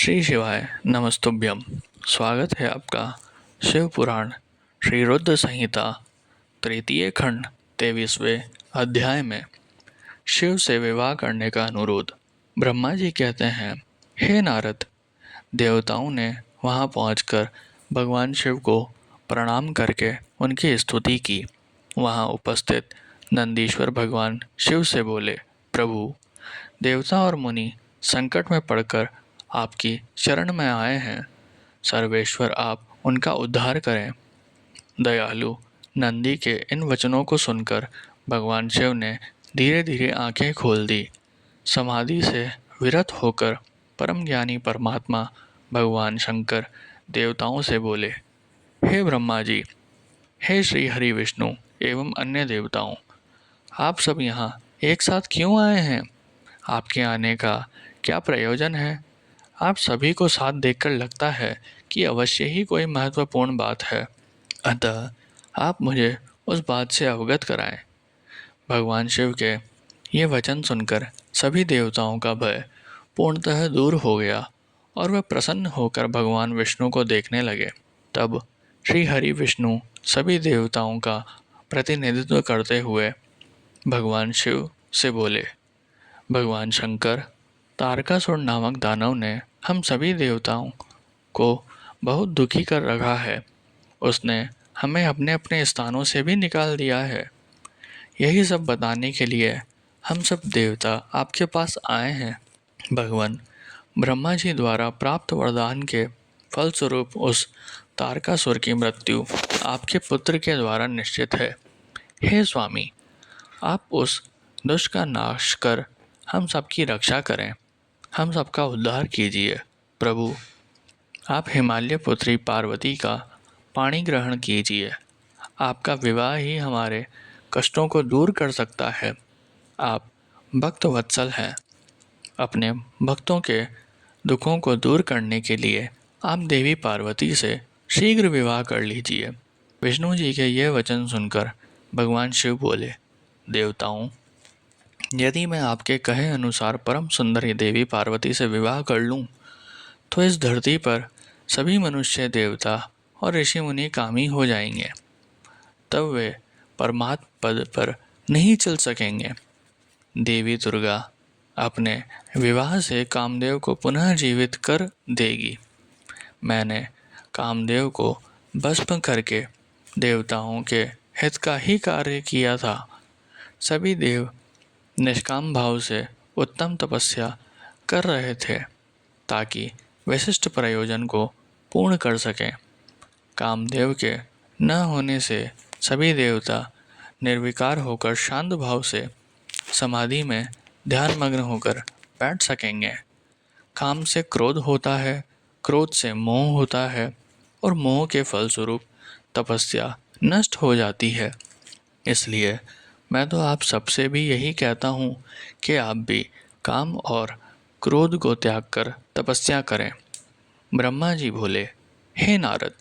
श्री शिवाय नमस्तुभ्यम। स्वागत है आपका शिव पुराण श्री रुद्र संहिता तृतीय खंड 23वें अध्याय में शिव से विवाह करने का अनुरोध। ब्रह्मा जी कहते हैं, हे नारद, देवताओं ने वहां पहुंचकर भगवान शिव को प्रणाम करके उनकी स्तुति की। वहां उपस्थित नंदीश्वर भगवान शिव से बोले, प्रभु, देवता और मुनि संकट में पड़कर आपकी शरण में आए हैं। सर्वेश्वर आप उनका उद्धार करें। दयालु नंदी के इन वचनों को सुनकर भगवान शिव ने धीरे धीरे आंखें खोल दी। समाधि से विरत होकर परम ज्ञानी परमात्मा भगवान शंकर देवताओं से बोले, हे ब्रह्मा जी, हे श्री हरि विष्णु एवं अन्य देवताओं, आप सब यहाँ एक साथ क्यों आए हैं? आपके आने का क्या प्रयोजन है? आप सभी को साथ देखकर लगता है कि अवश्य ही कोई महत्वपूर्ण बात है, अतः आप मुझे उस बात से अवगत कराएं। भगवान शिव के ये वचन सुनकर सभी देवताओं का भय पूर्णतः दूर हो गया और वे प्रसन्न होकर भगवान विष्णु को देखने लगे। तब श्री हरि विष्णु सभी देवताओं का प्रतिनिधित्व करते हुए भगवान शिव से बोले, भगवान शंकर, तारकासुर नामक दानव ने हम सभी देवताओं को बहुत दुखी कर रखा है। उसने हमें अपने अपने स्थानों से भी निकाल दिया है। यही सब बताने के लिए हम सब देवता आपके पास आए हैं। भगवान ब्रह्मा जी द्वारा प्राप्त वरदान के फलस्वरूप उस तारकासुर की मृत्यु आपके पुत्र के द्वारा निश्चित है। हे स्वामी, आप उस दुष्ट का नाश कर हम सबकी रक्षा करें, हम सबका उद्धार कीजिए। प्रभु, आप हिमालय पुत्री पार्वती का पाणी ग्रहण कीजिए। आपका विवाह ही हमारे कष्टों को दूर कर सकता है। आप भक्त वत्सल हैं। अपने भक्तों के दुखों को दूर करने के लिए आप देवी पार्वती से शीघ्र विवाह कर लीजिए। विष्णु जी के ये वचन सुनकर भगवान शिव बोले, देवताओं, यदि मैं आपके कहे अनुसार परम सुंदरी देवी पार्वती से विवाह कर लूं, तो इस धरती पर सभी मनुष्य, देवता और ऋषि मुनि कामी हो जाएंगे। तब वे परमात्म पद पर नहीं चल सकेंगे। देवी दुर्गा अपने विवाह से कामदेव को पुनः जीवित कर देगी। मैंने कामदेव को भस्म करके देवताओं के हित का ही कार्य किया था। सभी देव निष्काम भाव से उत्तम तपस्या कर रहे थे ताकि विशिष्ट प्रयोजन को पूर्ण कर सकें। कामदेव के न होने से सभी देवता निर्विकार होकर शांत भाव से समाधि में ध्यान मग्न होकर बैठ सकेंगे। काम से क्रोध होता है, क्रोध से मोह होता है और मोह के फलस्वरूप तपस्या नष्ट हो जाती है। इसलिए मैं तो आप सबसे भी यही कहता हूँ कि आप भी काम और क्रोध को त्याग कर तपस्या करें। ब्रह्मा जी बोले, हे नारद,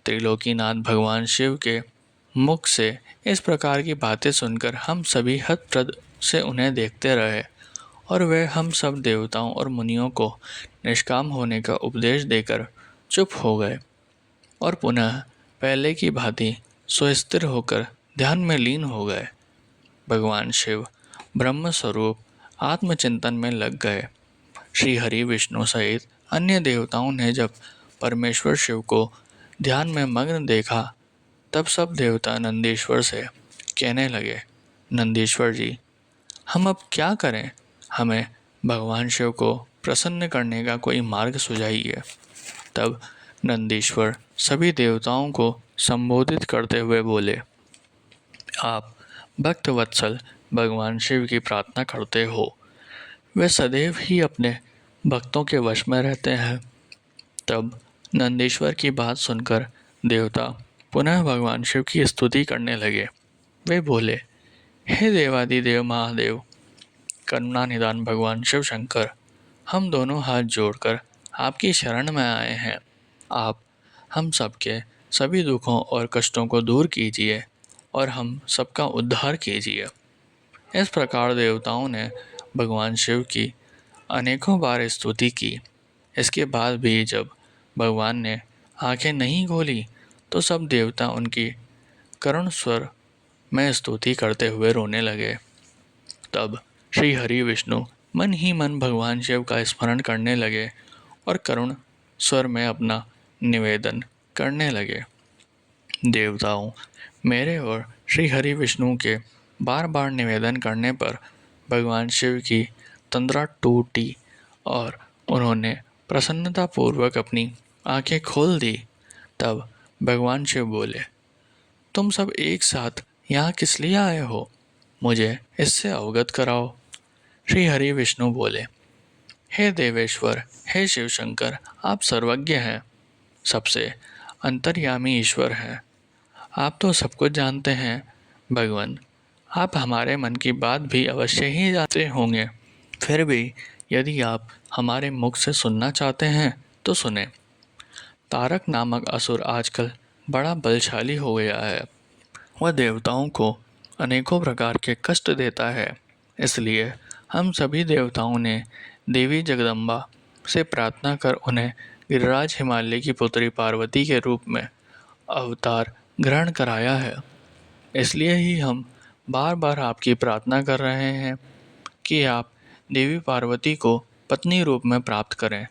त्रिलोकीनाथ भगवान शिव के मुख से इस प्रकार की बातें सुनकर हम सभी हतप्रद से उन्हें देखते रहे और वे हम सब देवताओं और मुनियों को निष्काम होने का उपदेश देकर चुप हो गए और पुनः पहले की भांति सुस्थिर होकर ध्यान में लीन हो गए। भगवान शिव ब्रह्म स्वरूप आत्मचिंतन में लग गए। श्री हरि विष्णु सहित अन्य देवताओं ने जब परमेश्वर शिव को ध्यान में मग्न देखा, तब सब देवता नंदीश्वर से कहने लगे, नंदीश्वर जी, हम अब क्या करें? हमें भगवान शिव को प्रसन्न करने का कोई मार्ग सुझाइए। तब नंदीश्वर सभी देवताओं को संबोधित करते हुए बोले, आप भक्त वत्सल भगवान शिव की प्रार्थना करते हो। वे सदैव ही अपने भक्तों के वश में रहते हैं। तब नंदीश्वर की बात सुनकर देवता पुनः भगवान शिव की स्तुति करने लगे। वे बोले, हे देवादिदेव महादेव, करुणा निदान भगवान शिव शंकर, हम दोनों हाथ जोड़कर आपकी शरण में आए हैं। आप हम सबके सभी दुखों और कष्टों को दूर कीजिए और हम सबका उद्धार कीजिए। इस प्रकार देवताओं ने भगवान शिव की अनेकों बार स्तुति की। इसके बाद भी जब भगवान ने आंखें नहीं खोली तो सब देवता उनकी करुण स्वर में स्तुति करते हुए रोने लगे। तब श्री हरि विष्णु मन ही मन भगवान शिव का स्मरण करने लगे और करुण स्वर में अपना निवेदन करने लगे। देवताओं, मेरे और श्री हरि विष्णु के बार बार निवेदन करने पर भगवान शिव की तंद्रा टूटी और उन्होंने प्रसन्नतापूर्वक अपनी आंखें खोल दी। तब भगवान शिव बोले, तुम सब एक साथ यहाँ किस लिए आए हो? मुझे इससे अवगत कराओ। श्री हरि विष्णु बोले, हे देवेश्वर, हे शिव शंकर, आप सर्वज्ञ हैं, सबसे अंतर्यामी ईश्वर हैं। आप तो सब कुछ जानते हैं। भगवान, आप हमारे मन की बात भी अवश्य ही जानते होंगे। फिर भी यदि आप हमारे मुख से सुनना चाहते हैं तो सुने। तारक नामक असुर आजकल बड़ा बलशाली हो गया है। वह देवताओं को अनेकों प्रकार के कष्ट देता है। इसलिए हम सभी देवताओं ने देवी जगदम्बा से प्रार्थना कर उन्हें गिरिराज हिमालय की पुत्री पार्वती के रूप में अवतार ग्रहण कराया है। इसलिए ही हम बार बार आपकी प्रार्थना कर रहे हैं कि आप देवी पार्वती को पत्नी रूप में प्राप्त करें।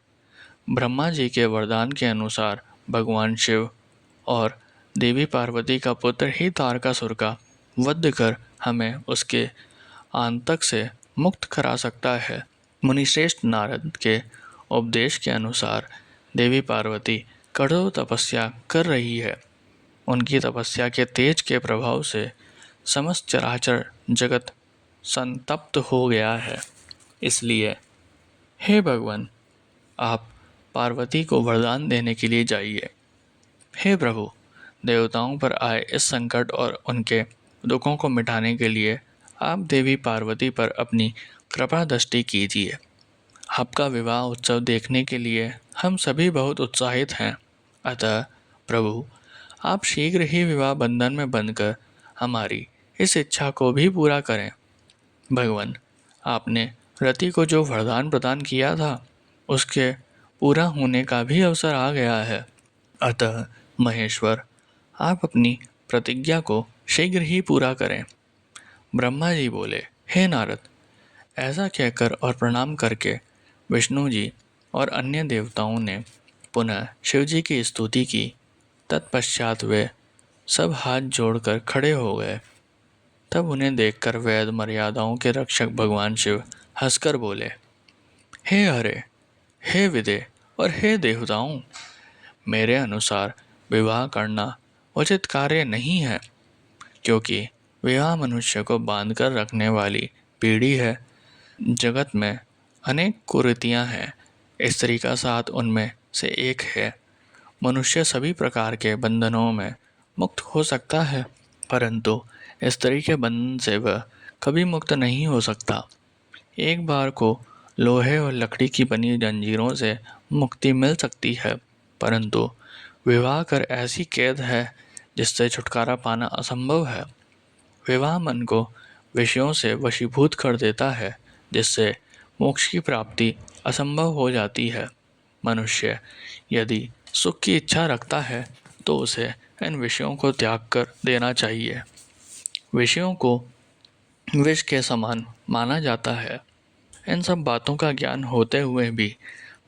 ब्रह्मा जी के वरदान के अनुसार भगवान शिव और देवी पार्वती का पुत्र ही तारकासुर का वध कर हमें उसके आंतक से मुक्त करा सकता है। मुनिश्रेष्ठ नारद के उपदेश के अनुसार देवी पार्वती कठोर तपस्या कर रही है। उनकी तपस्या के तेज के प्रभाव से समस्त चराचर जगत संतप्त हो गया है। इसलिए हे भगवान, आप पार्वती को वरदान देने के लिए जाइए। हे प्रभु, देवताओं पर आए इस संकट और उनके दुखों को मिटाने के लिए आप देवी पार्वती पर अपनी कृपा दृष्टि कीजिए। आपका विवाह उत्सव देखने के लिए हम सभी बहुत उत्साहित हैं। अतः प्रभु, आप शीघ्र ही विवाह बंधन में बंधकर हमारी इस इच्छा को भी पूरा करें। भगवान, आपने रति को जो वरदान प्रदान किया था उसके पूरा होने का भी अवसर आ गया है। अतः महेश्वर, आप अपनी प्रतिज्ञा को शीघ्र ही पूरा करें। ब्रह्मा जी बोले, हे नारद, ऐसा कहकर और प्रणाम करके विष्णु जी और अन्य देवताओं ने पुनः शिव जी की स्तुति की। तत्पश्चात वे सब हाथ जोड़कर खड़े हो गए। तब उन्हें देखकर वेद मर्यादाओं के रक्षक भगवान शिव हंसकर बोले, हे हरे, हे विदे और हे देवताओं, मेरे अनुसार विवाह करना उचित कार्य नहीं है, क्योंकि विवाह मनुष्य को बांधकर रखने वाली पीढ़ी है। जगत में अनेक कुरीतियाँ हैं, स्त्री का साथ उनमें से एक है। मनुष्य सभी प्रकार के बंधनों में मुक्त हो सकता है, परंतु स्त्री के बंधन से वह कभी मुक्त नहीं हो सकता। एक बार को लोहे और लकड़ी की बनी जंजीरों से मुक्ति मिल सकती है, परंतु विवाह कर ऐसी कैद है जिससे छुटकारा पाना असंभव है। विवाह मन को विषयों से वशीभूत कर देता है, जिससे मोक्ष की प्राप्ति असंभव हो जाती है। मनुष्य यदि सुख की इच्छा रखता है तो उसे इन विषयों को त्याग कर देना चाहिए। विषयों को विष के समान माना जाता है। इन सब बातों का ज्ञान होते हुए भी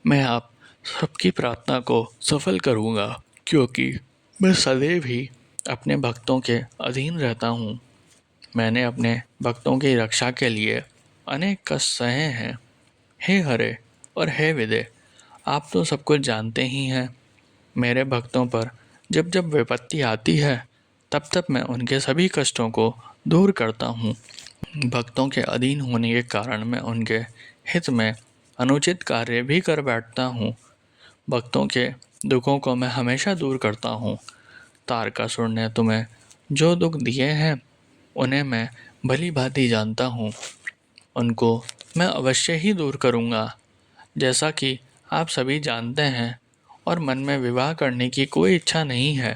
मैं आप सबकी प्रार्थना को सफल करूँगा, क्योंकि मैं सदैव ही अपने भक्तों के अधीन रहता हूँ। मैंने अपने भक्तों की रक्षा के लिए अनेक कष्ट सहे हैं। हे हरे और हे विदे, आप तो सब कुछ जानते ही हैं। मेरे भक्तों पर जब जब विपत्ति आती है तब तब मैं उनके सभी कष्टों को दूर करता हूँ। भक्तों के अधीन होने के कारण मैं उनके हित में अनुचित कार्य भी कर बैठता हूँ। भक्तों के दुखों को मैं हमेशा दूर करता हूँ। तारकासुर ने तुम्हें जो दुख दिए हैं उन्हें मैं भली भांति जानता हूँ। उनको मैं अवश्य ही दूर करूँगा। जैसा कि आप सभी जानते हैं और मन में विवाह करने की कोई इच्छा नहीं है,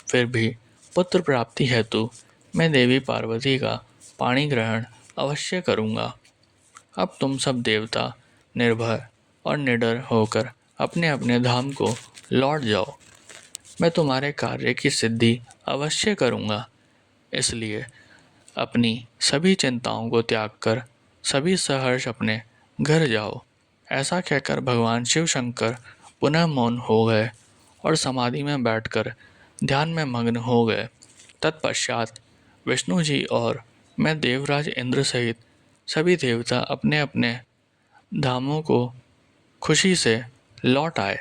फिर भी पुत्र प्राप्ति हेतु मैं देवी पार्वती का पाणी ग्रहण अवश्य करूँगा। अब तुम सब देवता निर्भय और निडर होकर अपने अपने धाम को लौट जाओ। मैं तुम्हारे कार्य की सिद्धि अवश्य करूँगा, इसलिए अपनी सभी चिंताओं को त्याग कर सभी सहर्ष अपने घर जाओ। ऐसा कहकर भगवान शिव शंकर पुनः मौन हो गए और समाधि में बैठकर ध्यान में मग्न हो गए। तत्पश्चात विष्णु जी और मैं देवराज इंद्र सहित सभी देवता अपने अपने धामों को खुशी से लौट आए।